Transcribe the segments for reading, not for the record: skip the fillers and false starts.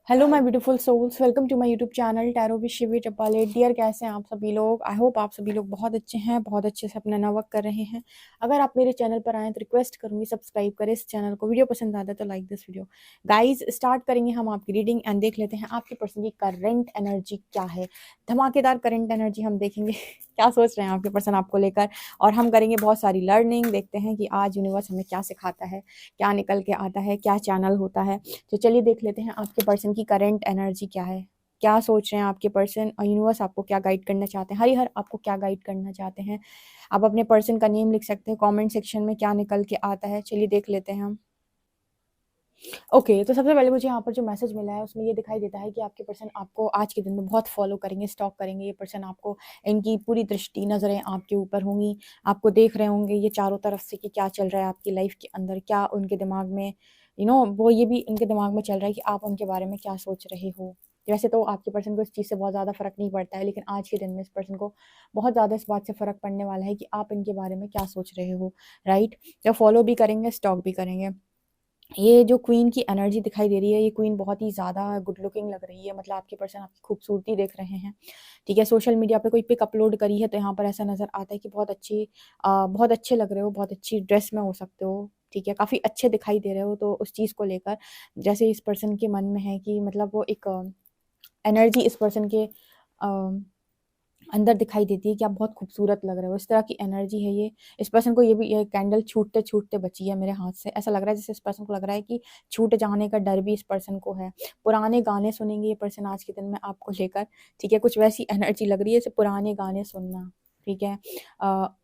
Hello my beautiful souls, welcome to my YouTube channel tarot with Shivi Tapale. Dear, कैसे हैं आप सभी लोग? आई होप आप सभी लोग बहुत अच्छे हैं, बहुत अच्छे से अपना वर्क कर रहे हैं। अगर आप मेरे चैनल पर आए तो रिक्वेस्ट करूंगी सब्सक्राइब करें इस चैनल को। वीडियो पसंद आता है तो like this video. Guys, start करेंगे हम आपकी रीडिंग एंड देख लेते हैं आपकी पर्सन की करंट एनर्जी क्या है। धमाकेदार करंट एनर्जी हम देखेंगे क्या सोच रहे हैं आपके पर्सन आपको लेकर, और हम करेंगे बहुत सारी लर्निंग। देखते हैं कि आज यूनिवर्स हमें क्या सिखाता है, क्या निकल के आता है, क्या चैनल होता है। तो चलिए देख लेते हैं आपके पर्सन की करंट एनर्जी क्या है, क्या सोच रहे हैं आपके पर्सन, और यूनिवर्स आपको क्या गाइड करना चाहते हैं, हरिहर आपको क्या गाइड करना चाहते हैं। आप अपने पर्सन का नेम लिख सकते हैं कमेंट सेक्शन में, क्या निकल के आता है। चलिए देख लेते हैं हम। ओके, तो सबसे पहले मुझे यहाँ पर जो मैसेज मिला है उसमें ये दिखाई देता है कि आपके पर्सन आपको आज के दिन में बहुत फॉलो करेंगे, स्टॉक करेंगे। ये पर्सन आपको, इनकी पूरी दृष्टि नजरें आपके ऊपर होंगी, आपको देख रहे होंगे ये चारों तरफ से कि क्या चल रहा है आपकी लाइफ के अंदर, क्या उनके दिमाग में वो ये भी उनके दिमाग में चल रहा है कि आप उनके बारे में क्या सोच रहे हो। वैसे तो आपके पर्सन को इस चीज़ से बहुत ज़्यादा फर्क नहीं पड़ता है, लेकिन आज के दिन में इस पर्सन को बहुत ज़्यादा इस बात से फर्क पड़ने वाला है कि आप इनके बारे में क्या सोच रहे हो। राइट, तो फॉलो भी करेंगे, स्टॉक भी करेंगे। ये जो क्वीन की एनर्जी दिखाई दे रही है, ये क्वीन बहुत ही ज़्यादा गुड लुकिंग लग रही है, मतलब आपके पर्सन आपकी खूबसूरती देख रहे हैं। ठीक है, सोशल मीडिया पे कोई पिक अपलोड करी है तो यहाँ पर ऐसा नज़र आता है कि बहुत अच्छे लग रहे हो, बहुत अच्छी ड्रेस में हो सकते हो। ठीक है, काफ़ी अच्छे दिखाई दे रहे हो, तो उस चीज़ को लेकर जैसे इस पर्सन के मन में है कि मतलब वो एक एनर्जी इस पर्सन के अंदर दिखाई देती है कि आप बहुत खूबसूरत लग रहे हो, इस तरह की एनर्जी है ये। इस पर्सन को ये कैंडल छूटते छूटते बची है मेरे हाथ से। ऐसा लग रहा है जैसे इस पर्सन को लग रहा है कि छूट जाने का डर भी इस पर्सन को है। पुराने गाने सुनेंगे ये पर्सन आज के दिन में आपको लेकर। ठीक है, कुछ वैसी एनर्जी लग रही है जैसे पुराने गाने सुनना। ठीक है,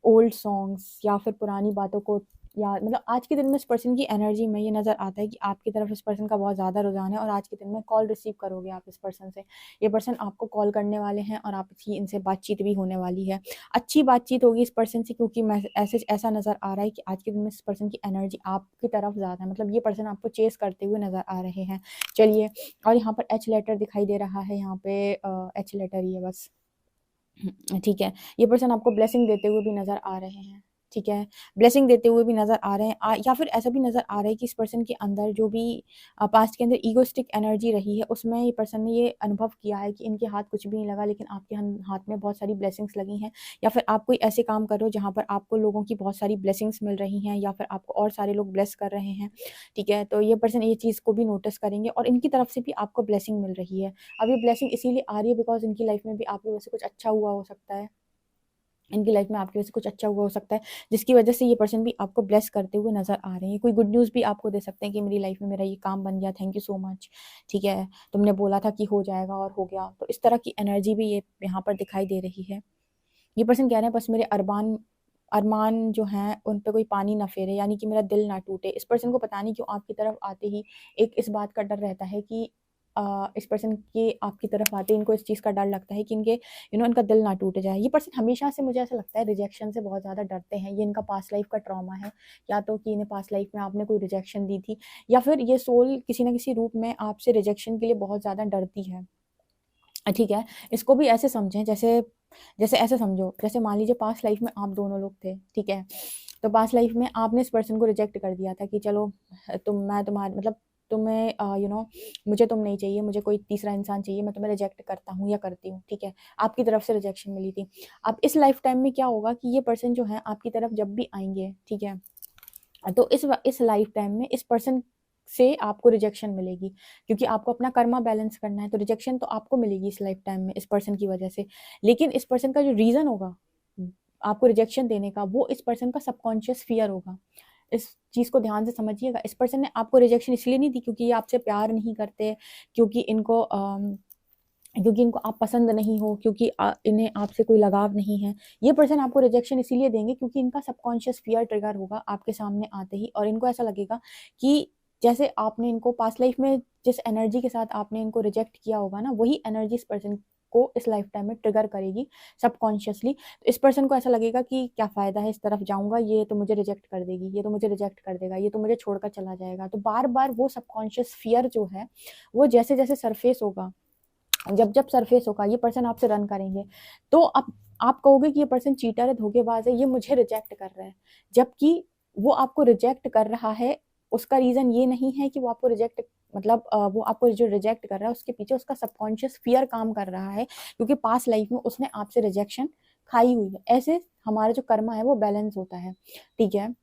ओल्ड सॉन्ग्स या फिर पुरानी बातों को याद, मतलब आज के दिन में इस पर्सन की एनर्जी में ये नज़र आता है कि आपकी तरफ इस पर्सन का बहुत ज़्यादा रुझान है, और आज के दिन में कॉल रिसीव करोगे आप इस पर्सन से। ये पर्सन आपको कॉल करने वाले हैं और आपकी इनसे बातचीत भी होने वाली है। अच्छी बातचीत होगी इस पर्सन से, क्योंकि मैं ऐसा नज़र आ रहा है कि आज के दिन में इस पर्सन की एनर्जी आपकी तरफ ज़्यादा है, मतलब ये पर्सन आपको चेस करते हुए नज़र आ रहे हैं। चलिए, और यहाँ पर एच लेटर दिखाई दे रहा है, यहाँ पे एच लेटर ही है बस। ठीक है, ये पर्सन आपको ब्लेसिंग देते हुए भी नज़र आ रहे हैं। ठीक है, ब्लेसिंग देते हुए भी नज़र आ रहे हैं, या फिर ऐसा भी नज़र आ रहा है कि इस पर्सन के अंदर जो भी पास्ट के अंदर ईगोस्टिक एनर्जी रही है, उसमें ये पर्सन ने ये अनुभव किया है कि इनके हाथ कुछ भी नहीं लगा, लेकिन आपके हाथ में बहुत सारी ब्लेसिंग्स लगी हैं। या फिर आप कोई ऐसे काम कर रहे हो जहाँ पर आपको लोगों की बहुत सारी ब्लेसिंग्स मिल रही हैं, या फिर आपको और सारे लोग ब्लेस कर रहे हैं। ठीक है, तो ये पर्सन ये चीज़ को भी नोटिस करेंगे, और इनकी तरफ से भी आपको ब्लेसिंग मिल रही है। अब ये ब्लेसिंग इसीलिए आ रही है बिकॉज इनकी लाइफ में भी आपकी वजह से कुछ अच्छा हुआ हो सकता है। इनकी लाइफ में आपकी वजह से कुछ अच्छा हुआ हो सकता है, जिसकी वजह से ये पर्सन भी आपको ब्लेस करते हुए नजर आ रहे हैं। कोई गुड न्यूज़ भी आपको दे सकते हैं कि मेरी लाइफ में मेरा ये काम बन गया, थैंक यू सो मच। ठीक है, तुमने बोला था कि हो जाएगा और हो गया। तो इस तरह की एनर्जी भी ये यहाँ पर दिखाई दे रही है। ये पर्सन कह रहे हैं बस मेरे अरमान अरमान जो हैं उन पे कोई पानी ना फेरे, यानी कि मेरा दिल ना टूटे। इस पर्सन को पता नहीं क्यों आपकी तरफ आते ही एक इस बात का डर रहता है कि इस पर्सन के आपकी तरफ आते इनको इस चीज़ का डर लगता है कि इनके इनका दिल ना टूट जाए। ये पर्सन हमेशा से, मुझे ऐसा लगता है, रिजेक्शन से बहुत ज़्यादा डरते हैं। ये इनका पास्ट लाइफ का ट्रॉमा है, या तो कि इन्हें पास्ट लाइफ में आपने कोई रिजेक्शन दी थी, या फिर ये सोल किसी ना किसी रूप में आपसे रिजेक्शन के लिए बहुत ज़्यादा डरती है। ठीक है, इसको भी ऐसे समझें जैसे जैसे ऐसे समझो, जैसे मान लीजिए पास्ट लाइफ में आप दोनों लोग थे। ठीक है, तो पास्ट लाइफ में आपने इस पर्सन को रिजेक्ट कर दिया था कि चलो मैं तुम्हारे मतलब तुम्हें मुझे तुम नहीं चाहिए, मुझे कोई तीसरा इंसान चाहिए, मैं तुम्हें रिजेक्ट करता हूँ या करती हूँ। ठीक है, आपकी तरफ से रिजेक्शन मिली थी। अब इस लाइफ टाइम में क्या होगा कि ये पर्सन जो है आपकी तरफ जब भी आएंगे, ठीक है, तो इस लाइफ टाइम में इस पर्सन से आपको रिजेक्शन मिलेगी, क्योंकि आपको अपना कर्मा बैलेंस करना है। तो रिजेक्शन तो आपको मिलेगी इस लाइफ टाइम में इस पर्सन की वजह से, लेकिन इस पर्सन का जो रीजन होगा आपको रिजेक्शन देने का, वो इस पर्सन का सबकॉन्शियस फियर होगा। इस चीज़ को ध्यान से समझिएगा। इस पर्सन ने आपको रिजेक्शन इसलिए नहीं दी क्योंकि ये आपसे प्यार नहीं करते, क्योंकि इनको क्योंकि इनको आप पसंद नहीं हो, क्योंकि इन्हें आपसे कोई लगाव नहीं है। ये पर्सन आपको रिजेक्शन इसीलिए देंगे क्योंकि इनका सबकॉन्शियस फियर ट्रिगर होगा आपके सामने आते ही, और इनको ऐसा लगेगा कि जैसे आपने इनको पास्ट लाइफ में जिस एनर्जी के साथ आपने इनको रिजेक्ट किया होगा ना, वही एनर्जी इस पर्सन को इस लाइफ टाइम में ट्रिगर करेगी सबकॉन्शियसली। तो इस पर्सन को ऐसा लगेगा कि क्या फ़ायदा है इस तरफ जाऊंगा, ये तो मुझे रिजेक्ट कर देगी, ये तो मुझे रिजेक्ट कर देगा, ये तो मुझे छोड़कर चला जाएगा। तो बार बार वो सबकॉन्शियस फियर जो है, वो जैसे जैसे सरफेस होगा, जब जब सरफेस होगा, ये पर्सन आपसे रन करेंगे। तो अब आप कहोगे कि ये पर्सन चीटर है, धोखेबाज है, ये मुझे रिजेक्ट कर रहा है, जबकि वो आपको रिजेक्ट कर रहा है। उसका रीज़न ये नहीं है कि वो आपको रिजेक्ट मतलब वो आपको जो रिजेक्ट कर रहा है उसके पीछे उसका सबकॉन्शियस फियर काम कर रहा है, क्योंकि पास्ट लाइफ में उसने आपसे रिजेक्शन खाई हुई है। ऐसे हमारा जो कर्मा है वो बैलेंस होता है, ठीक है।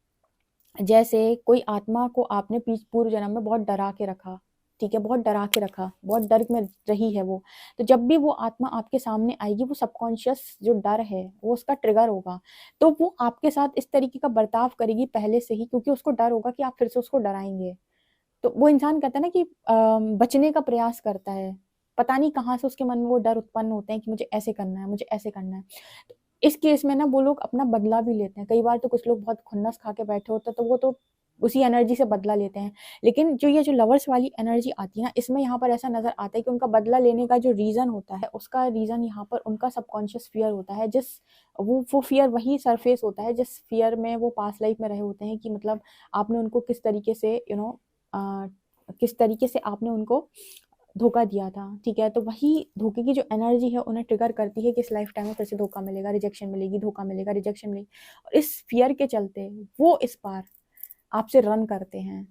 जैसे कोई आत्मा को आपने पूर्व जन्म में बहुत डरा के रखा, ठीक है, बहुत डरा के रखा, बहुत डर में रही है वो, तो जब भी वो आत्मा आपके सामने आएगी वो सबकॉन्शियस जो डर है वो उसका ट्रिगर होगा, तो वो आपके साथ इस तरीके का बर्ताव करेगी पहले से ही, क्योंकि उसको डर होगा कि आप फिर से उसको डराएंगे। तो वो इंसान कहता है ना कि बचने का प्रयास करता है, पता नहीं कहाँ से उसके मन में वो डर उत्पन्न होते हैं कि मुझे ऐसे करना है, मुझे ऐसे करना है। तो इस केस में ना वो लोग अपना बदला भी लेते हैं। कई बार तो कुछ लोग बहुत खुन्नस खा के बैठे होते हैं, तो वो तो उसी एनर्जी से बदला लेते हैं। लेकिन जो ये जो लवर्स वाली एनर्जी आती है ना, इसमें यहाँ पर ऐसा नज़र आता है कि उनका बदला लेने का जो रीज़न होता है, उसका रीज़न यहाँ पर उनका सबकॉन्शियस फ़ियर होता है, जिस वो फ़ियर वही सरफेस होता है जिस फ़ियर में वो पास्ट लाइफ में रहे होते हैं, कि मतलब आपने उनको किस तरीके से किस तरीके से आपने उनको धोखा दिया था, ठीक है। तो वही धोखे की जो एनर्जी है उन्हें ट्रिगर करती है कि इस लाइफ टाइम में फिर से धोखा मिलेगा, रिजेक्शन मिलेगी, धोखा मिलेगा, रिजेक्शन मिलेगी, और इस फियर के चलते वो इस बार आपसे रन करते हैं,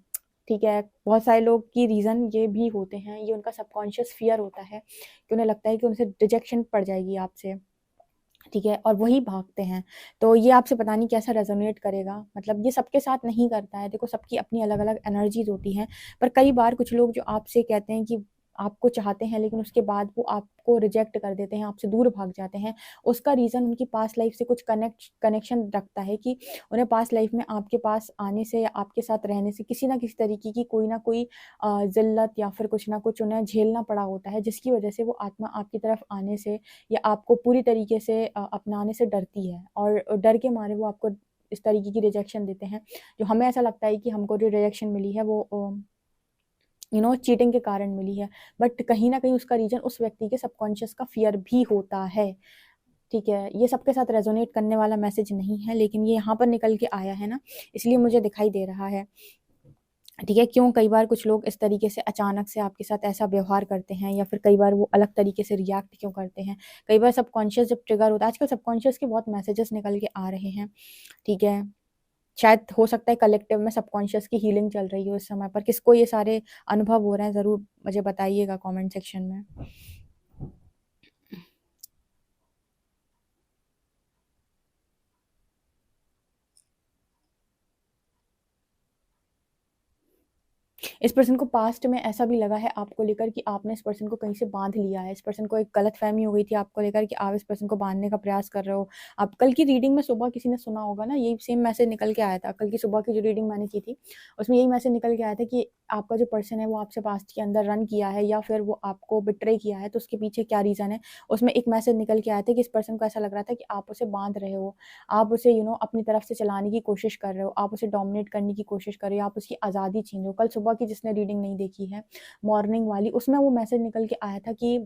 ठीक है। बहुत सारे लोग की रीज़न ये भी होते हैं, ये उनका सबकॉन्शियस फियर होता है कि उन्हें लगता है कि उनसे रिजेक्शन पड़ जाएगी आपसे, ठीक है, और वही भागते हैं। तो ये आपसे पता नहीं कैसा रेजोनेट करेगा, मतलब ये सबके साथ नहीं करता है, देखो सबकी अपनी अलग अलग एनर्जीज होती हैं। पर कई बार कुछ लोग जो आपसे कहते हैं कि आपको चाहते हैं, लेकिन उसके बाद वो आपको रिजेक्ट कर देते हैं, आपसे दूर भाग जाते हैं, उसका रीज़न उनकी पास्ट लाइफ से कुछ कनेक्शन रखता है, कि उन्हें पास्ट लाइफ में आपके पास आने से या आपके साथ रहने से किसी ना किसी तरीके की कोई ना कोई जिल्लत या फिर कुछ ना कुछ उन्हें झेलना पड़ा होता है, जिसकी वजह से वो आत्मा आपकी तरफ आने से या आपको पूरी तरीके से अपनाने से डरती है, और डर के मारे वो आपको इस तरीके की रिजेक्शन देते हैं। जो हमें ऐसा लगता है कि हमको जो रिजेक्शन मिली है वो चीटिंग के कारण मिली है, बट कहीं ना कहीं उसका रीजन उस व्यक्ति के सबकॉन्शियस का फियर भी होता है, ठीक है। ये सबके साथ रेजोनेट करने वाला मैसेज नहीं है, लेकिन ये यहाँ पर निकल के आया है ना, इसलिए मुझे दिखाई दे रहा है, ठीक है। क्यों कई बार कुछ लोग इस तरीके से अचानक से आपके साथ ऐसा व्यवहार करते हैं, या फिर कई बार वो अलग तरीके से रिएक्ट क्यों करते हैं। कई बार सबकॉन्शियस जब ट्रिगर होता है, आजकल सबकॉन्शियस के बहुत मैसेजेस निकल के आ रहे हैं, ठीक है। शायद हो सकता है कलेक्टिव में सबकॉन्शियस की हीलिंग चल रही हो इस समय पर, किसको ये सारे अनुभव हो रहे हैं ज़रूर मुझे बताइएगा कमेंट सेक्शन में। इस पर्सन को पास्ट में ऐसा भी लगा है आपको लेकर कि आपने इस पर्सन को कहीं से बांध लिया है, इस पर्सन को एक गलतफहमी हो गई थी आपको लेकर कि आप इस पर्सन को बांधने का प्रयास कर रहे हो। आप कल की रीडिंग में सुबह किसी ने सुना होगा ना, यही सेम मैसेज निकल के आया था। कल की सुबह की जो रीडिंग मैंने की थी उसमें यही मैसेज निकल के आया था कि आपका जो पर्सन है वो आपसे पास्ट के अंदर रन किया है, या फिर वो आपको बिट्रे किया है, तो उसके पीछे क्या रीज़न है। उसमें एक मैसेज निकल के आया था कि इस पर्सन को ऐसा लग रहा था कि आप उसे बांध रहे हो, आप उसे अपनी तरफ से चलाने की कोशिश कर रहे हो, आप उसे डोमिनेट करने की कोशिश कर रहे हो, आप उसकी आज़ादी छीन रहे हो। कल सुबह की जिसने रीडिंग नहीं देखी है, मॉर्निंग वाली, उसमें वो मैसेज निकल के आया था कि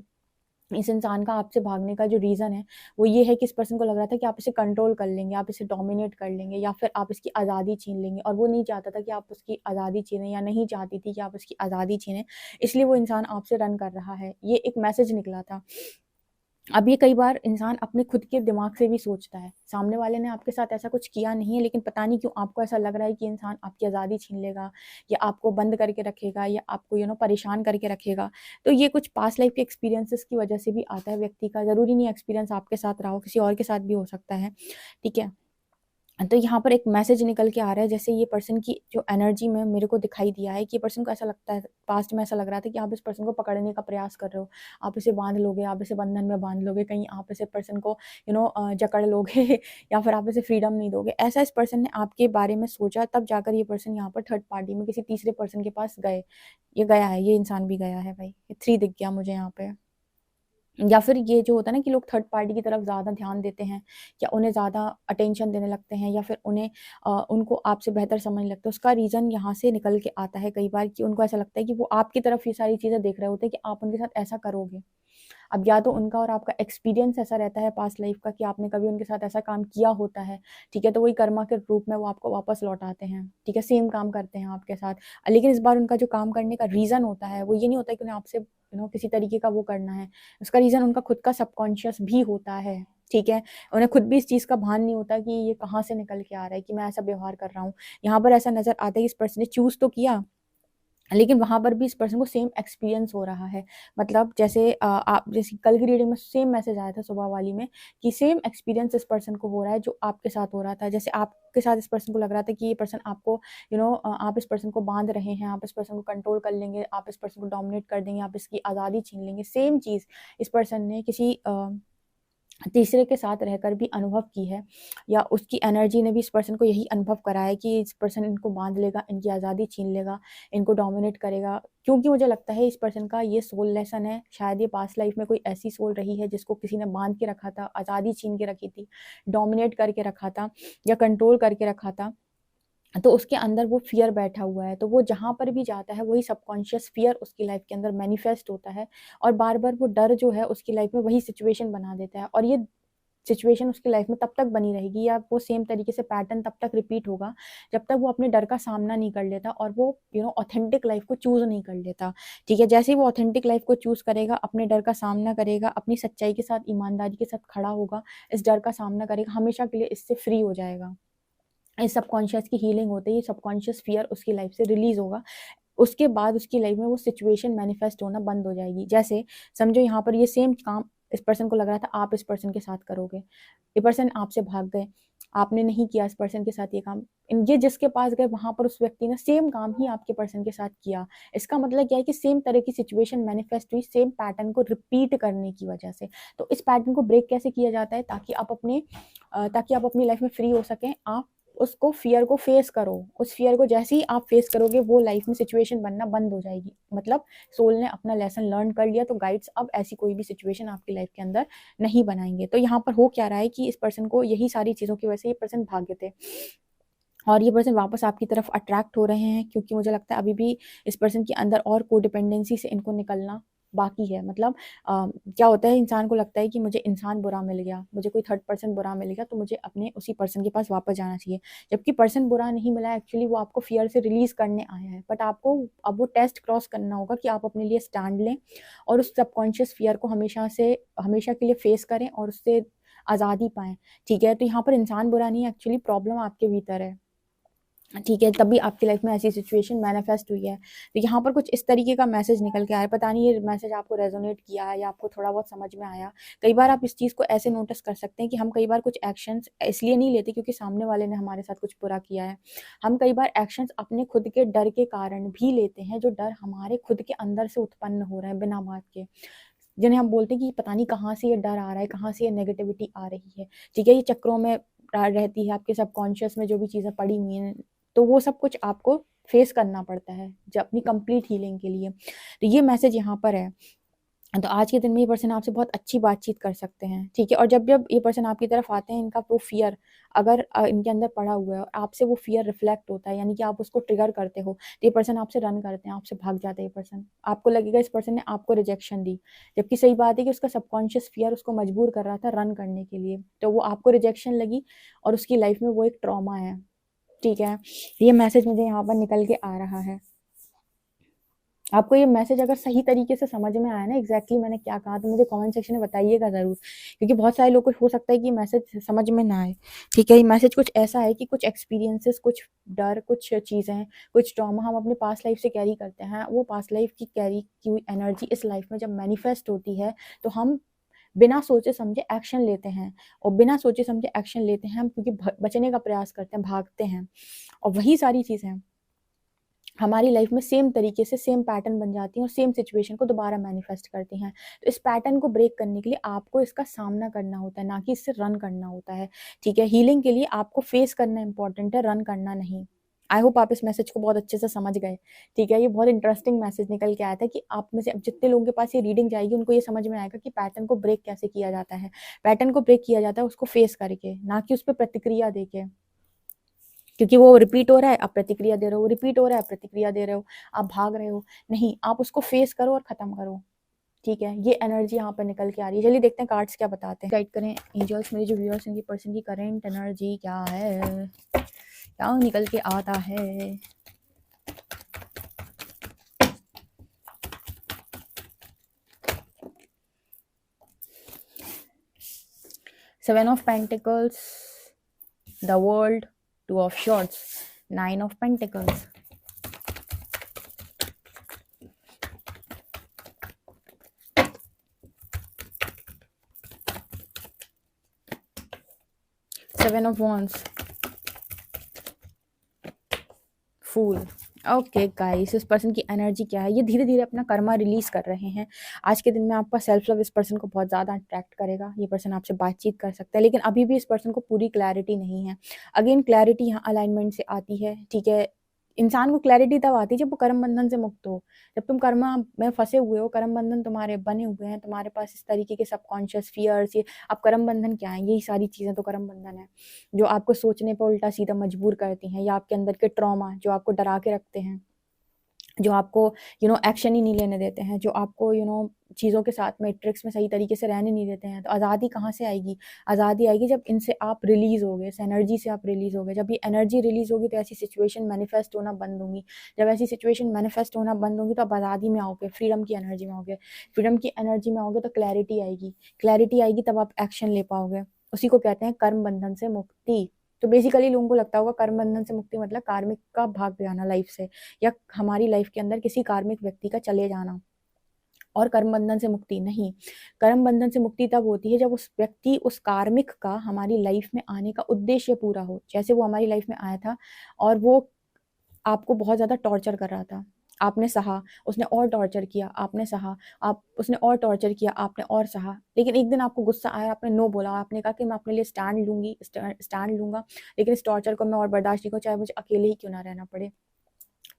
इस इंसान का आपसे भागने का जो रीज़न है वो ये है कि इस पर्सन को लग रहा था कि आप इसे कंट्रोल कर लेंगे, आप इसे डोमिनेट कर लेंगे, या फिर आप इसकी आज़ादी छीन लेंगे, और वो नहीं चाहता था कि आप उसकी आज़ादी छीनें, या नहीं चाहती थी कि आप उसकी आज़ादी छीनें, इसलिए वो इंसान आपसे रन कर रहा है। ये एक मैसेज निकला था। अब ये कई बार इंसान अपने खुद के दिमाग से भी सोचता है, सामने वाले ने आपके साथ ऐसा कुछ किया नहीं है, लेकिन पता नहीं क्यों आपको ऐसा लग रहा है कि इंसान आपकी आज़ादी छीन लेगा, या आपको बंद करके रखेगा, या आपको परेशान करके रखेगा। तो ये कुछ पास्ट लाइफ के एक्सपीरियंसेस की वजह से भी आता है व्यक्ति का, ज़रूरी नहीं एक्सपीरियंस आपके साथ रहा हो, किसी और के साथ भी हो सकता है, ठीक है। तो यहाँ पर एक मैसेज निकल के आ रहा है, जैसे ये पर्सन की जो एनर्जी में मेरे को दिखाई दिया है कि ये पर्सन को ऐसा लगता है, पास्ट में ऐसा लग रहा था कि आप इस पर्सन को पकड़ने का प्रयास कर रहे हो, आप इसे बांध लोगे, आप इसे बंधन में बांध लोगे, कहीं आप इसे पर्सन को जकड़ लोगे या फिर आप इसे फ्रीडम नहीं दोगे। ऐसा इस पर्सन ने आपके बारे में सोचा, तब जाकर ये पर्सन यहाँ पर थर्ड पार्टी में किसी तीसरे पर्सन के पास गए। ये गया है, ये इंसान भी गया है भाई, ये 3 दिख गया मुझे यहाँ पे। या फिर ये जो होता है ना कि लोग थर्ड पार्टी की तरफ ज़्यादा ध्यान देते हैं, या उन्हें ज़्यादा अटेंशन देने लगते हैं, या फिर उनको आपसे बेहतर समझने लगते हैं, उसका रीज़न यहाँ से निकल के आता है कई बार, कि उनको ऐसा लगता है कि वो आपकी तरफ ये सारी चीज़ें देख रहे होते हैं कि आप उनके साथ ऐसा करोगे। अब या तो उनका और आपका एक्सपीरियंस ऐसा रहता है पास्ट लाइफ का कि आपने कभी उनके साथ ऐसा काम किया होता है, ठीक है, तो वही कर्मा के रूप में वो आपको वापस लौटाते हैं, ठीक है, सेम काम करते हैं आपके साथ। लेकिन इस बार उनका जो काम करने का रीज़न होता है वो ये नहीं होता है कि उन्हें आपसे किसी तरीके का वो करना है, उसका रीज़न उनका खुद का सबकॉन्शियस भी होता है, ठीक है। उन्हें खुद भी इस चीज़ का भान नहीं होता कि ये कहाँ से निकल के आ रहा है कि मैं ऐसा व्यवहार कर रहा हूँ। यहाँ पर ऐसा नज़र आता है कि इस पर्सन ने चूज़ तो किया, लेकिन वहाँ पर भी इस पर्सन को सेम एक्सपीरियंस हो रहा है। मतलब जैसे आप जैसे कल की रीडिंग में सेम मैसेज आया था सुबह वाली में कि सेम एक्सपीरियंस इस पर्सन को हो रहा है जो आपके साथ हो रहा था। जैसे आपके साथ इस पर्सन को लग रहा था कि ये पर्सन आपको आप इस पर्सन को बांध रहे हैं, आप इस पर्सन को कंट्रोल कर लेंगे, आप इस पर्सन को डोमिनेट कर देंगे, आप इसकी आज़ादी छीन लेंगे। सेम चीज़ इस पर्सन ने किसी तीसरे के साथ रहकर भी अनुभव की है, या उसकी एनर्जी ने भी इस पर्सन को यही अनुभव करा है कि इस पर्सन इनको बांध लेगा, इनकी आज़ादी छीन लेगा, इनको डोमिनेट करेगा। क्योंकि मुझे लगता है इस पर्सन का ये सोल लेसन है, शायद ये पास्ट लाइफ में कोई ऐसी सोल रही है जिसको किसी ने बांध के रखा था, आज़ादी छीन के रखी थी, डोमिनेट करके रखा था या कंट्रोल करके रखा था। तो उसके अंदर वो फ़ियर बैठा हुआ है, तो वो जहाँ पर भी जाता है वही सबकॉन्शियस फ़ियर उसकी लाइफ़ के अंदर मैनिफेस्ट होता है, और बार-बार वो डर जो है उसकी लाइफ़ में वही सिचुएशन बना देता है, और ये सिचुएशन उसकी लाइफ़ में तब तक बनी रहेगी, या वो सेम तरीके से पैटर्न तब तक रिपीट होगा जब तक वो अपने डर का सामना नहीं कर लेता और वो ऑथेंटिक लाइफ़ को चूज़ नहीं कर लेता। ठीक है? जैसे ही वो ऑथेंटिक लाइफ़ को चूज़ करेगा, अपने डर का सामना करेगा, अपनी सच्चाई के साथ, ईमानदारी के साथ खड़ा होगा, इस डर का सामना करेगा, हमेशा के लिए इससे फ्री हो जाएगा। इस सबकॉन्शियस की हीलिंग होते ही सबकॉन्शियस फ़ियर उसकी लाइफ़ से रिलीज़ होगा। उसके बाद उसकी लाइफ़ में वो सिचुएशन मैनिफेस्ट होना बंद हो जाएगी। जैसे समझो यहाँ पर ये सेम काम इस पर्सन को लग रहा था आप इस पर्सन के साथ करोगे। ये पर्सन आपसे भाग गए, आपने नहीं किया इस पर्सन के साथ ये काम। ये जिसके पास गए वहाँ पर उस व्यक्ति ने सेम काम ही आपके पर्सन के साथ किया। इसका मतलब क्या है कि सेम तरह की सिचुएशन मैनिफेस्ट हुई सेम पैटर्न को रिपीट करने की वजह से। तो इस पैटर्न को ब्रेक कैसे किया जाता है ताकि आप अपनी लाइफ़ में फ्री हो सकें। आप उसको फ़ियर को फ़ेस करो। उस फ़ियर को जैसे ही आप फ़ेस करोगे वो लाइफ़ में सिचुएशन बनना बंद हो जाएगी। मतलब सोल ने अपना लेसन लर्न कर लिया, तो गाइड्स अब ऐसी कोई भी सिचुएशन आपकी लाइफ़ के अंदर नहीं बनाएँगे। तो यहाँ पर हो क्या रहा है कि इस पर्सन को यही सारी चीज़ों की वजह से ये पर्सन भागे थे। और ये पर्सन वापस आपकी तरफ अट्रैक्ट हो रहे हैं, क्योंकि मुझे लगता है अभी भी इस पर्सन के अंदर और कोडिपेंडेंसी से इनको निकलना बाकी है। मतलब क्या होता है, इंसान को लगता है कि मुझे इंसान बुरा मिल गया, मुझे कोई थर्ड पर्सन बुरा मिल गया, तो मुझे अपने उसी पर्सन के पास वापस जाना चाहिए। जबकि पर्सन बुरा नहीं मिला, एक्चुअली वो आपको फ़ियर से रिलीज़ करने आया है। बट आपको अब वो टेस्ट क्रॉस करना होगा कि आप अपने लिए स्टैंड लें और उस सबकॉन्शियस फ़ियर को हमेशा के लिए फ़ेस करें और उससे आज़ादी पाएँ। ठीक है? तो यहाँ पर इंसान बुरा नहीं है, एक्चुअली प्रॉब्लम आपके भीतर है। ठीक है, तभी आपकी लाइफ में ऐसी सिचुएशन मैनिफेस्ट हुई है। तो यहाँ पर कुछ इस तरीके का मैसेज निकल के आया है, पता नहीं ये मैसेज आपको रेज़ोनेट किया है या आपको थोड़ा बहुत समझ में आया। कई बार आप इस चीज़ को ऐसे नोटिस कर सकते हैं कि हम कई बार कुछ एक्शंस इसलिए नहीं लेते क्योंकि सामने वाले ने हमारे साथ कुछ बुरा किया है। हम कई बार एक्शंस अपने खुद के डर के कारण भी लेते हैं, जो डर हमारे खुद के अंदर से उत्पन्न हो रहे हैं बिना बात के। जिन्हें हम बोलते हैं कि पता नहीं कहाँ से ये डर आ रहा है, कहाँ से ये नेगेटिविटी आ रही है। ठीक है, ये चक्रों में रहती है, आपके सबकॉन्शियस में जो भी चीज़ें पड़ी हुई हैं, तो वो सब कुछ आपको फेस करना पड़ता है जब अपनी कंप्लीट हीलिंग के लिए। तो ये मैसेज यहाँ पर है। तो आज के दिन में ये पर्सन आपसे बहुत अच्छी बातचीत कर सकते हैं, ठीक है? और जब-जब ये पर्सन आपकी तरफ आते हैं, इनका वो फ़ियर अगर इनके अंदर पड़ा हुआ है और आपसे वो फ़ियर रिफ्लेक्ट होता है, यानी कि आप उसको ट्रिगर करते हो, तो ये पर्सन आपसे रन करते हैं, आपसे भाग जाता है ये पर्सन। आपको लगेगा इस पर्सन ने आपको रिजेक्शन दी, जबकि सही बात है कि उसका सबकॉन्शियस फ़ियर उसको मजबूर कर रहा था रन करने के लिए। तो वो आपको रिजेक्शन लगी और उसकी लाइफ़ में वो एक ट्रॉमा है, ठीक है? ये मैसेज मुझे यहाँ पर निकल के आ रहा है। आपको ये मैसेज अगर सही तरीके से समझ में आया ना एग्जैक्टली मैंने क्या कहा, तो मुझे कमेंट सेक्शन में बताइएगा ज़रूर, क्योंकि बहुत सारे लोग को हो सकता है कि मैसेज समझ में ना आए। ठीक है, ये मैसेज कुछ ऐसा है कि कुछ एक्सपीरियंसेस, कुछ डर, कुछ चीज़ें, कुछ ट्रॉमा हम अपने पास्ट लाइफ से कैरी करते हैं। वो पास्ट लाइफ की कैरी की हुई एनर्जी इस लाइफ में जब मैनिफेस्ट होती है, तो हम बिना सोचे समझे एक्शन लेते हैं, और बिना सोचे समझे एक्शन लेते हैं हम क्योंकि बचने का प्रयास करते हैं, भागते हैं, और वही सारी चीज़ें हमारी लाइफ में सेम तरीके से सेम पैटर्न बन जाती हैं और सेम सिचुएशन को दोबारा मैनिफेस्ट करती हैं। तो इस पैटर्न को ब्रेक करने के लिए आपको इसका सामना करना होता है, ना कि इससे रन करना होता है। ठीक है, हीलिंग के लिए आपको फेस करना इंपॉर्टेंट है, रन करना नहीं। आई होप आप इस मैसेज को बहुत अच्छे से समझ गए। ठीक है, ये बहुत इंटरेस्टिंग मैसेज निकल के आया था कि आप में से जितने लोगों के पास ये रीडिंग जाएगी उनको ये समझ में आएगा कि पैटर्न को ब्रेक कैसे किया जाता है। पैटर्न को ब्रेक किया जाता है उसको फेस करके, ना कि उस पर प्रतिक्रिया देके, क्योंकि वो रिपीट हो रहा है, आप प्रतिक्रिया दे रहे हो, वो रिपीट हो रहा है, प्रतिक्रिया दे रहे हो, आप भाग रहे हो। नहीं, आप उसको फेस करो और खत्म करो। ठीक है, ये एनर्जी यहाँ पर निकल के आ रही है। चलिए देखते हैं कार्ड्स क्या बताते हैं। गाइड करें एंजल्स, मेरे जो व्यूअर्स हैं, पर्सन की करंट एनर्जी क्या है, क्या निकल के आता है। Seven of pentacles, the world, two of swords, nine of pentacles, 7 of wands, fool. Okay guys, इस पर्सन की एनर्जी क्या है? ये धीरे धीरे अपना कर्मा रिलीज कर रहे हैं। आज के दिन में आपका सेल्फ लव इस पर्सन को बहुत ज़्यादा अट्रैक्ट करेगा। ये पर्सन आपसे बातचीत कर सकता है, लेकिन अभी भी इस पर्सन को पूरी क्लैरिटी नहीं है। अगेन क्लैरिटी यहाँ अलाइनमेंट से आती है, ठीक है। इंसान को क्लैरिटी तब आती है जब वो कर्म बंधन से मुक्त हो। जब तुम कर्मा में फंसे हुए हो, कर्म बंधन तुम्हारे बने हुए हैं, तुम्हारे पास इस तरीके के सबकॉन्शियस फियर्स, ये अब कर्म बंधन क्या है? यही सारी चीज़ें तो कर्म बंधन है, जो आपको सोचने पर उल्टा सीधा मजबूर करती हैं, या आपके अंदर के ट्रॉमा जो आपको डरा के रखते हैं, जो आपको एक्शन ही नहीं लेने देते हैं, जो आपको चीज़ों के साथ मैट्रिक्स में सही तरीके से रहने नहीं देते हैं। तो आज़ादी कहाँ से आएगी? आज़ादी आएगी जब इनसे आप रिलीज़ होगे, इस एनर्जी से आप रिलीज़ होगे। जब ये एनर्जी रिलीज़ होगी तो ऐसी सिचुएशन मैनिफेस्ट होना बंद होंगी। जब ऐसी सिचुएशन मैनिफेस्ट होना बंद होंगी तो आप आज़ादी में आओगे, फ्रीडम की एनर्जी में आओगे। फ्रीडम की एनर्जी में आओगे तो क्लैरिटी आएगी। क्लैरिटी आएगी तब आप एक्शन ले पाओगे। उसी को कहते हैं कर्म बंधन से मुक्ति। तो बेसिकली लोगों को लगता होगा कर्म बंधन से मुक्ति मतलब कार्मिक का भाग जाना लाइफ से, या हमारी लाइफ के अंदर किसी कार्मिक व्यक्ति का चले जाना। और कर्म बंधन से मुक्ति नहीं, कर्म बंधन से मुक्ति तब होती है जब उस व्यक्ति, उस कार्मिक का हमारी लाइफ में आने का उद्देश्य पूरा हो। जैसे वो हमारी लाइफ में आया था और वो आपको बहुत ज़्यादा टॉर्चर कर रहा था, आपने सहा, उसने और टॉर्चर किया, आपने सहा, आप उसने और टॉर्चर किया, आपने और सहा। लेकिन एक दिन आपको गुस्सा आया, आपने नो बोला, आपने कहा कि मैं अपने लिए स्टैंड लूंगी, स्टैंड लूंगा, लेकिन इस टॉर्चर को मैं और बर्दाश्त नहीं करूँ, चाहे मुझे अकेले ही क्यों ना रहना पड़े।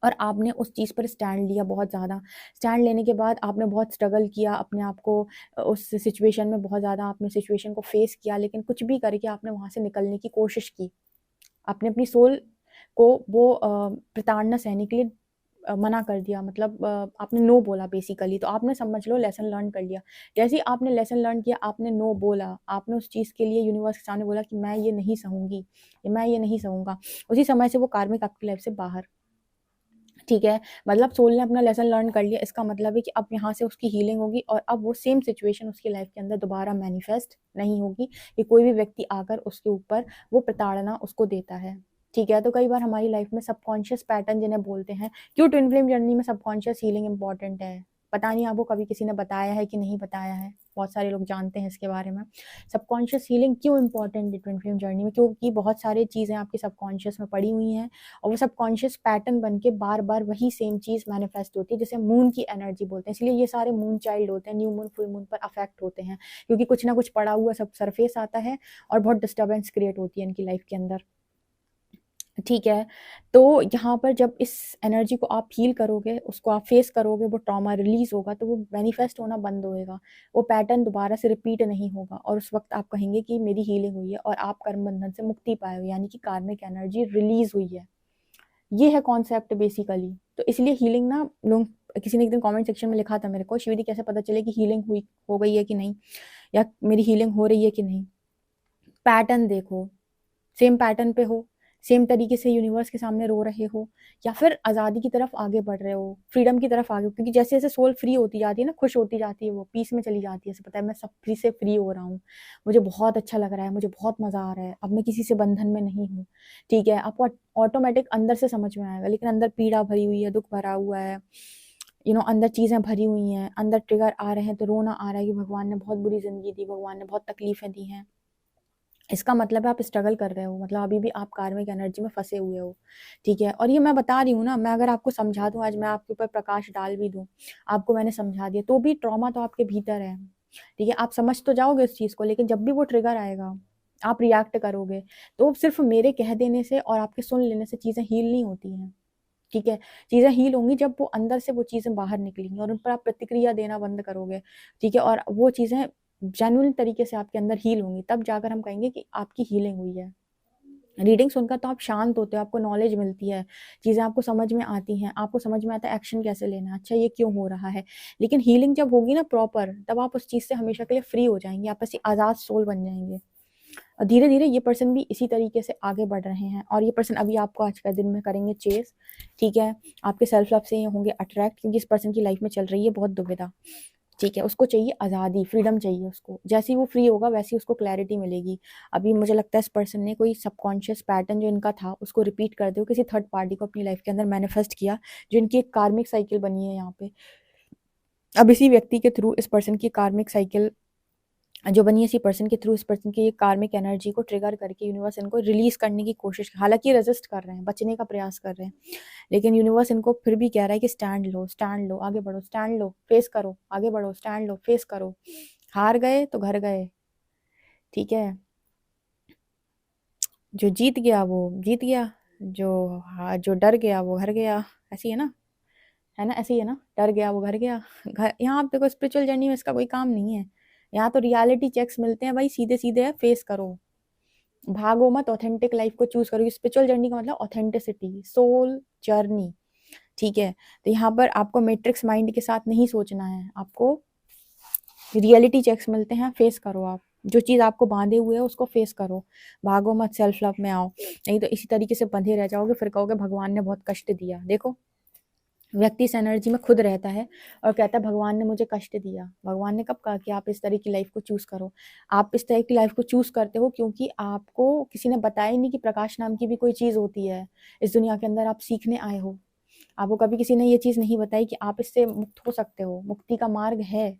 और आपने उस चीज़ पर स्टैंड लिया बहुत ज़्यादा। स्टैंड लेने के बाद आपने बहुत स्ट्रगल किया अपने आप को, उस सिचुएशन में बहुत ज़्यादा आपने सिचुएशन को फेस किया, लेकिन कुछ भी करके आपने वहाँ से निकलने की कोशिश की। आपने अपनी सोल को वो प्रताड़ना सहने के लिए मना कर दिया, मतलब आपने नो बोला बेसिकली। तो आपने समझ लो लेसन लर्न कर लिया। जैसे ही आपने लेसन लर्न किया, आपने नो बोला, आपने उस चीज़ के लिए यूनिवर्स के सामने बोला कि मैं ये नहीं सहूँगी, मैं ये नहीं सहूँगा। उसी समय से वो कार्मिक आपकी लाइफ से बाहर, ठीक है। मतलब सोल ने अपना लेसन लर्न कर लिया। इसका मतलब है कि अब यहाँ से उसकी हीलिंग होगी और अब वो सेम सिचुएशन उसकी लाइफ के अंदर दोबारा मैनिफेस्ट नहीं होगी कि कोई भी व्यक्ति आकर उसके ऊपर वो प्रताड़ना उसको देता है, ठीक है। तो कई बार हमारी लाइफ में सबकॉन्शियस पैटर्न जिन्हें बोलते हैं, क्यों ट्विन फ्लेम जर्नी में सबकॉन्शियस हीलिंग इंपॉर्टेंट है, पता नहीं आपको कभी किसी ने बताया है कि नहीं बताया है, बहुत सारे लोग जानते हैं इसके बारे में। सबकॉन्शियस हीलिंग क्यों इंपॉर्टेंट है ट्विन फ्लेम जर्नी में? क्योंकि बहुत सारी चीज़ें आपकी सबकॉन्शियस में पड़ी हुई हैं और वो सबकॉन्शियस पैटर्न बन के बार बार वही सेम चीज़ मैनिफेस्ट होती है, जिसे मून की एनर्जी बोलते हैं। इसलिए ये सारे मून चाइल्ड होते हैं, न्यू मून फुल मून पर अफेक्ट होते हैं, क्योंकि कुछ ना कुछ पड़ा हुआ सब सरफेस आता है और बहुत डिस्टर्बेंस क्रिएट होती है इनकी लाइफ के अंदर, ठीक है। तो यहाँ पर जब इस एनर्जी को आप हील करोगे, उसको आप फेस करोगे, वो ट्रॉमा रिलीज होगा, तो वो मैनिफेस्ट होना बंद होएगा, वो पैटर्न दोबारा से रिपीट नहीं होगा और उस वक्त आप कहेंगे कि मेरी हीलिंग हुई है और आप कर्म बंधन से मुक्ति पाए हो, यानी कि कार्मिक एनर्जी रिलीज हुई है। ये है कॉन्सेप्ट बेसिकली। तो इसलिए हीलिंग ना, लोग, किसी ने एक दिन कमेंट सेक्शन में लिखा था मेरे को, शिवरी कैसे पता चले कि हीलिंग हुई हो गई है कि नहीं, या मेरी हीलिंग हो रही है कि नहीं? पैटर्न देखो, सेम पैटर्न पे हो, सेम तरीके से यूनिवर्स के सामने रो रहे हो, या फिर आज़ादी की तरफ आगे बढ़ रहे हो, फ्रीडम की तरफ आगे, क्योंकि जैसे जैसे सोल फ्री होती जाती है ना, खुश होती जाती है, वो पीस में चली जाती है, ऐसे पता है मैं सब फ्री से फ्री हो रहा हूँ, मुझे बहुत अच्छा लग रहा है, मुझे बहुत मज़ा आ रहा है, अब मैं किसी से बंधन में नहीं हूँ, ठीक है। आपको ऑटोमेटिक अंदर से समझ में आएगा, लेकिन अंदर पीड़ा भरी हुई है, दुख भरा हुआ है, अंदर चीज़ें भरी हुई हैं, अंदर ट्रिगर आ रहे हैं, तो रोना आ रहा है कि भगवान ने बहुत बुरी ज़िंदगी दी, भगवान ने बहुत तकलीफ़ें दी हैं। इसका मतलब है आप स्ट्रगल कर रहे हो, मतलब अभी भी आप कार्मिक एनर्जी में फंसे हुए हो, ठीक है। और ये मैं बता रही हूँ ना, मैं अगर आपको समझा दूँ, आज मैं आपके ऊपर प्रकाश डाल भी दूँ, आपको मैंने समझा दिया, तो भी ट्रॉमा तो आपके भीतर है, ठीक है। आप समझ तो जाओगे उस चीज़ को, लेकिन जब भी वो ट्रिगर आएगा, आप रिएक्ट करोगे। तो सिर्फ मेरे कह देने से और आपके सुन लेने से चीज़ें हील नहीं होती हैं, ठीक है। चीज़ें हील होंगी जब वो अंदर से वो चीज़ें बाहर निकलेंगी और उन पर आप प्रतिक्रिया देना बंद करोगे, ठीक है। और वो चीज़ें जेन्युइन तरीके से आपके अंदर हील होंगी, तब जाकर हम कहेंगे कि आपकी हीलिंग हुई है। रीडिंग सुनकर तो आप शांत होते हो, आपको नॉलेज मिलती है, चीज़ें आपको समझ में आती हैं, आपको समझ में आता है एक्शन कैसे लेना है, अच्छा ये क्यों हो रहा है। लेकिन हीलिंग जब होगी ना प्रॉपर, तब आप उस चीज़ से हमेशा के लिए फ्री हो जाएंगे, आप ऐसी आज़ाद सोल बन जाएंगे। और धीरे धीरे ये पर्सन भी इसी तरीके से आगे बढ़ रहे हैं, और ये पर्सन अभी आपको आज का दिन में करेंगे चेस, ठीक है। आपके सेल्फ लव से ये होंगे अट्रैक्ट, क्योंकि इस पर्सन की लाइफ में चल रही है बहुत दुविधा, ठीक है। उसको चाहिए आज़ादी, फ्रीडम चाहिए उसको, जैसे ही वो फ्री होगा वैसे ही उसको क्लैरिटी मिलेगी। अभी मुझे लगता है इस पर्सन ने कोई सबकॉन्शियस पैटर्न जो इनका था उसको रिपीट कर दे, किसी थर्ड पार्टी को अपनी लाइफ के अंदर मैनिफेस्ट किया, जो इनकी एक कार्मिक साइकिल बनी है यहाँ पे। अब इसी व्यक्ति के थ्रू इस पर्सन की कार्मिक साइकिल जो बनी है इसी पर्सन के थ्रू, इस पर्सन की ये कार्मिक एनर्जी को ट्रिगर करके यूनिवर्स इनको रिलीज करने की कोशिश, हालांकि रेजिस्ट कर रहे हैं, बचने का प्रयास कर रहे हैं, लेकिन यूनिवर्स इनको फिर भी कह रहा है कि स्टैंड लो, आगे बढ़ो, स्टैंड लो, फेस करो, आगे बढ़ो, स्टैंड लो, फेस करो। हार गए तो घर गए, ठीक है। जो जीत गया वो जीत गया, जो डर गया वो घर गया। ऐसी है ना, ऐसे ही है ना, डर गया वो घर गया। घर, यहाँ पे देखो स्पिरिचुअल जर्नी में इसका कोई काम नहीं है। यहाँ तो रियलिटी चेक्स मिलते हैं भाई, सीधे सीधे है, फेस करो, भागो मत, ऑथेंटिक लाइफ को चूज करो। स्पिरिचुअल जर्नी का मतलब ऑथेंटिसिटी, सोल जर्नी, ठीक है। तो यहाँ पर आपको मैट्रिक्स माइंड के साथ नहीं सोचना है, आपको रियलिटी चेक्स मिलते हैं, फेस करो। आप जो चीज़ आपको बांधे हुए है उसको फेस करो, भागो मत, सेल्फ लव में आओ। नहीं तो इसी तरीके से बंधे रह जाओगे, फिर कहोगे भगवान ने बहुत कष्ट दिया। देखो, व्यक्ति इस एनर्जी में खुद रहता है और कहता है भगवान ने मुझे कष्ट दिया। भगवान ने कब कहा कि आप इस तरह की लाइफ को चूज करो? आप इस तरह की लाइफ को चूज करते हो क्योंकि आपको किसी ने बताया ही नहीं कि प्रकाश नाम की भी कोई चीज होती है इस दुनिया के अंदर। आप सीखने आए हो, आपको कभी किसी ने ये चीज नहीं बताई कि आप इससे मुक्त हो सकते हो, मुक्ति का मार्ग है।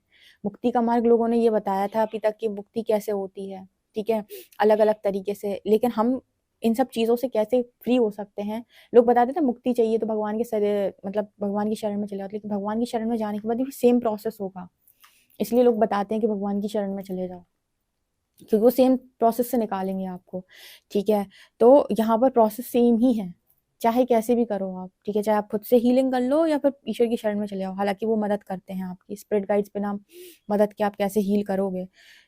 मुक्ति का मार्ग लोगों ने ये बताया था अभी तक कि मुक्ति कैसे होती है, ठीक है, अलग अलग तरीके से, लेकिन हम इन सब चीजों से कैसे फ्री हो सकते हैं? लोग बताते थे मुक्ति चाहिए तो भगवान के शरण, मतलब भगवान की शरण में चले जाओ, लेकिन भगवान की शरण में जाने के बाद भी सेम प्रोसेस होगा। इसलिए लोग बताते हैं कि भगवान की शरण में चले जाओ, क्योंकि वो सेम प्रोसेस से निकालेंगे आपको, ठीक है। तो यहाँ पर प्रोसेस सेम ही है, चाहे कैसे भी करो आप, ठीक है, चाहे आप खुद से हीलिंग कर लो या फिर ईश्वर की शरण में चले जाओ। हालांकि वो मदद करते हैं आपकी, स्पिरिट गाइड्स बिना मदद के आप कैसे हील करोगे,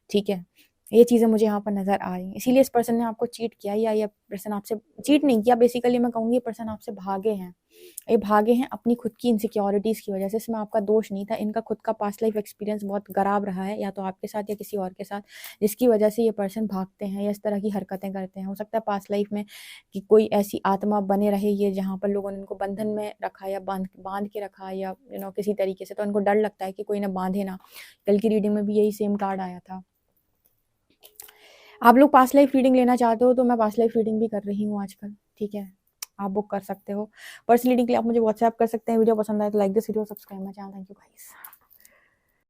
ठीक है। ये चीज़ें मुझे यहाँ पर नजर आ रही हैं, इसीलिए इस पर्सन ने आपको चीट किया, या ये पर्सन आपसे चीट नहीं किया, बेसिकली मैं कहूँगी ये पर्सन आपसे भागे हैं। ये भागे हैं अपनी खुद की इनसिक्योरिटीज़ की वजह से। इसमें आपका दोष नहीं था, इनका खुद का पास्ट लाइफ एक्सपीरियंस बहुत खराब रहा है, या तो आपके साथ या किसी और के साथ, जिसकी वजह से ये पर्सन भागते हैं या इस तरह की हरकतें करते हैं। हो सकता है पास्ट लाइफ में कि कोई ऐसी आत्मा बने रहे ये, जहाँ पर लोगों ने इनको बंधन में रखा या बांध बांध के रखा, या किसी तरीके से, तो इनको डर लगता है कि कोई ना बांधे ना। कल की रीडिंग में भी यही सेम कार्ड आया था। आप लोग पास्ट लाइफ रीडिंग लेना चाहते हो तो मैं पास्ट लाइफ रीडिंग भी कर रही हूँ आजकल, ठीक है, आप बुक कर सकते हो। पर्सनल रीडिंग के लिए आप मुझे व्हाट्सएप कर सकते हैं। वीडियो पसंद आए तो like this video, subscribe my channel. Thank you guys.